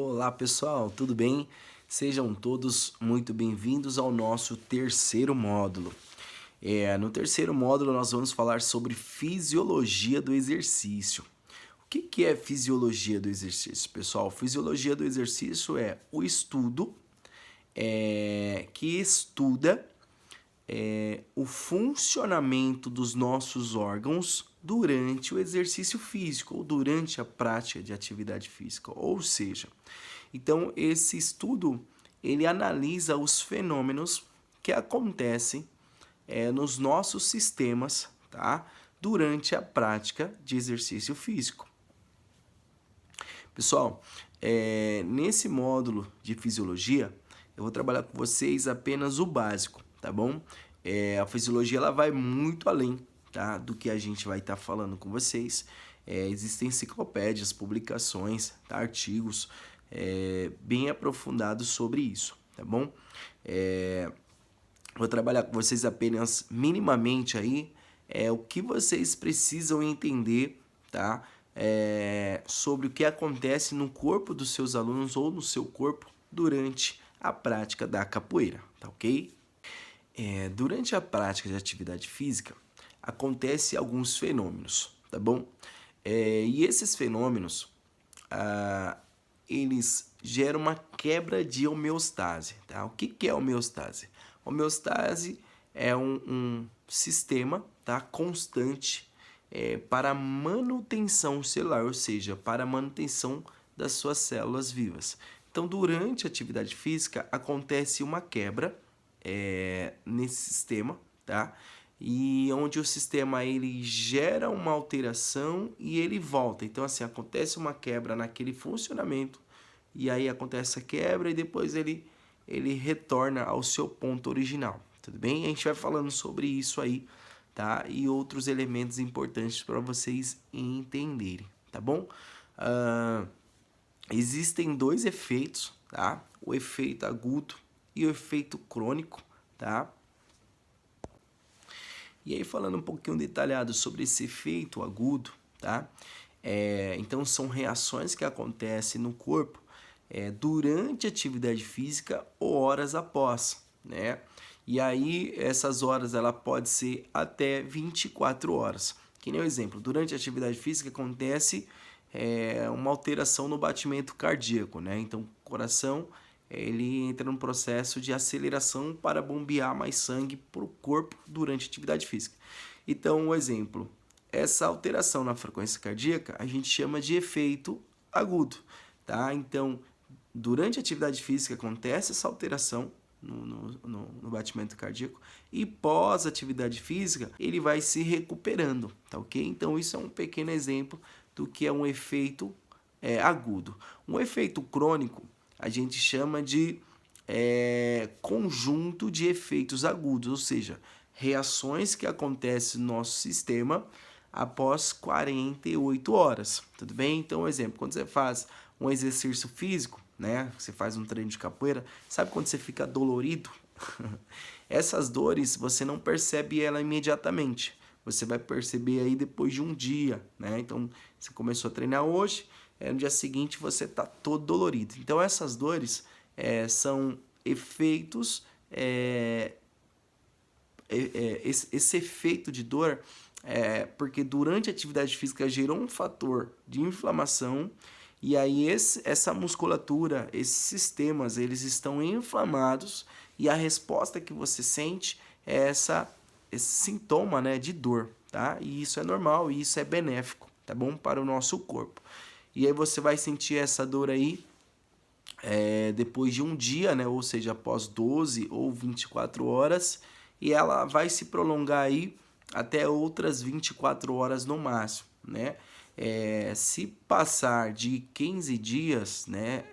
Olá pessoal, tudo bem? Sejam todos muito bem-vindos ao nosso terceiro módulo. No terceiro módulo nós vamos falar sobre fisiologia do exercício. O que é fisiologia do exercício, pessoal? Fisiologia do exercício é o estudo que estuda o funcionamento dos nossos órgãos durante o exercício físico ou durante a prática de atividade física. Ou seja, então esse estudo ele analisa os fenômenos que acontecem nos nossos sistemas, tá? Durante a prática de exercício físico. Pessoal, nesse módulo de fisiologia, eu vou trabalhar com vocês apenas o básico, tá bom? A fisiologia ela vai muito além, tá, do que a gente vai estar falando com vocês. Existem enciclopédias, publicações, tá, artigos bem aprofundados sobre isso, tá bom? Vou trabalhar com vocês apenas minimamente aí o que vocês precisam entender, tá? Sobre o que acontece no corpo dos seus alunos ou no seu corpo durante a prática da capoeira, tá ok? Durante a prática de atividade física, acontecem alguns fenômenos, tá bom? E esses fenômenos, eles geram uma quebra de homeostase, tá? O que é homeostase? Homeostase é um sistema, tá, constante para a manutenção celular, ou seja, para a manutenção das suas células vivas. Então, durante a atividade física, acontece uma quebra nesse sistema, tá? E onde o sistema ele gera uma alteração e ele volta. Então, assim, acontece uma quebra naquele funcionamento e aí acontece a quebra e depois ele retorna ao seu ponto original, tudo bem? A gente vai falando sobre isso aí, tá? E outros elementos importantes para vocês entenderem, tá bom? Existem dois efeitos, tá? O efeito agudo e o efeito crônico, tá? E aí falando um pouquinho detalhado sobre esse efeito agudo, tá? Então são reações que acontecem no corpo durante a atividade física ou horas após, né? E aí essas horas ela pode ser até 24 horas. Que nem o exemplo, durante a atividade física acontece uma alteração no batimento cardíaco, né? Então o coração ele entra num processo de aceleração para bombear mais sangue para o corpo durante a atividade física. Então, o exemplo, essa alteração na frequência cardíaca a gente chama de efeito agudo, tá? Então, durante a atividade física acontece essa alteração no batimento cardíaco e pós atividade física ele vai se recuperando, tá ok? Então, isso é um pequeno exemplo do que é um efeito agudo. Um efeito crônico a gente chama de conjunto de efeitos agudos, ou seja, reações que acontecem no nosso sistema após 48 horas, tudo bem? Então, exemplo, quando você faz um exercício físico, né, você faz um treino de capoeira, sabe quando você fica dolorido? Essas dores você não percebe ela imediatamente, você vai perceber aí depois de um dia, né? Então, você começou a treinar hoje, no dia seguinte você está todo dolorido. Então, essas dores são efeitos, esse efeito de dor porque durante a atividade física gerou um fator de inflamação e aí essa musculatura, esses sistemas, eles estão inflamados e a resposta que você sente é esse sintoma, né, de dor, tá? E isso é normal e isso é benéfico, tá bom? Para o nosso corpo. E aí você vai sentir essa dor aí depois de um dia, né? Ou seja, após 12 ou 24 horas, e ela vai se prolongar aí até outras 24 horas no máximo, né? Se passar de 15 dias, né,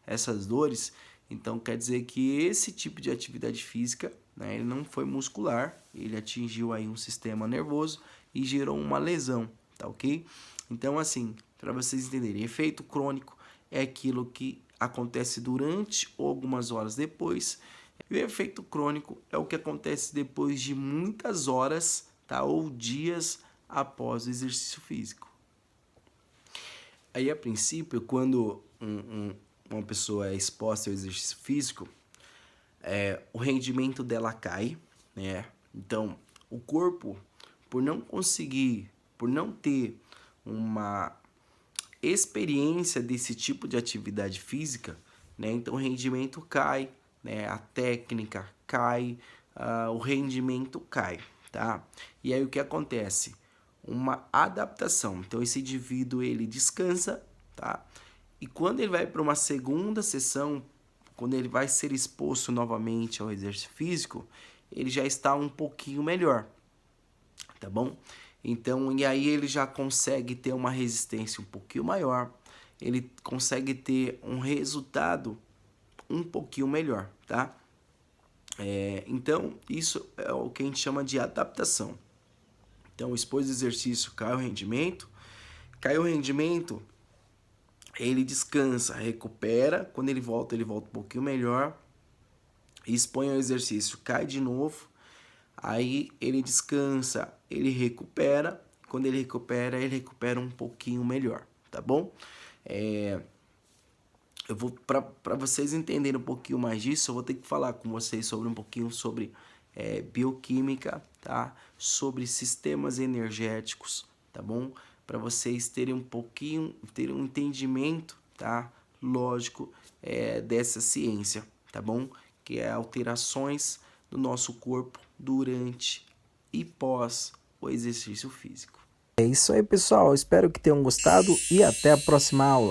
essas dores, então quer dizer que esse tipo de atividade física, né, ele não foi muscular, ele atingiu aí um sistema nervoso e gerou uma lesão, tá ok? Então, assim, para vocês entenderem, efeito crônico é aquilo que acontece durante ou algumas horas depois, e o efeito crônico é o que acontece depois de muitas horas, tá, ou dias após o exercício físico. Aí, a princípio, quando uma pessoa é exposta ao exercício físico, o rendimento dela cai, né? Então, o corpo, por não conseguir, por não ter uma experiência desse tipo de atividade física, né? Então o rendimento cai, né? A técnica cai, o rendimento cai, tá? E aí o que acontece? Uma adaptação. Então esse indivíduo ele descansa, tá? E quando ele vai para uma segunda sessão, quando ele vai ser exposto novamente ao exercício físico, ele já está um pouquinho melhor, tá bom? Então, e aí ele já consegue ter uma resistência um pouquinho maior, ele consegue ter um resultado um pouquinho melhor, tá? Então, isso é o que a gente chama de adaptação. Então, expôs o exercício, cai o rendimento, ele descansa, recupera, quando ele volta um pouquinho melhor, expõe ao exercício, cai de novo, aí ele descansa, ele recupera. Quando ele recupera um pouquinho melhor, tá bom? Eu vou, para vocês entenderem um pouquinho mais disso, eu vou ter que falar com vocês sobre um pouquinho sobre bioquímica, tá? Sobre sistemas energéticos, tá bom? Para vocês terem terem um entendimento, tá? Lógico, dessa ciência, tá bom? Que é alterações do nosso corpo durante e pós o exercício físico. É isso aí, pessoal. Espero que tenham gostado e até a próxima aula.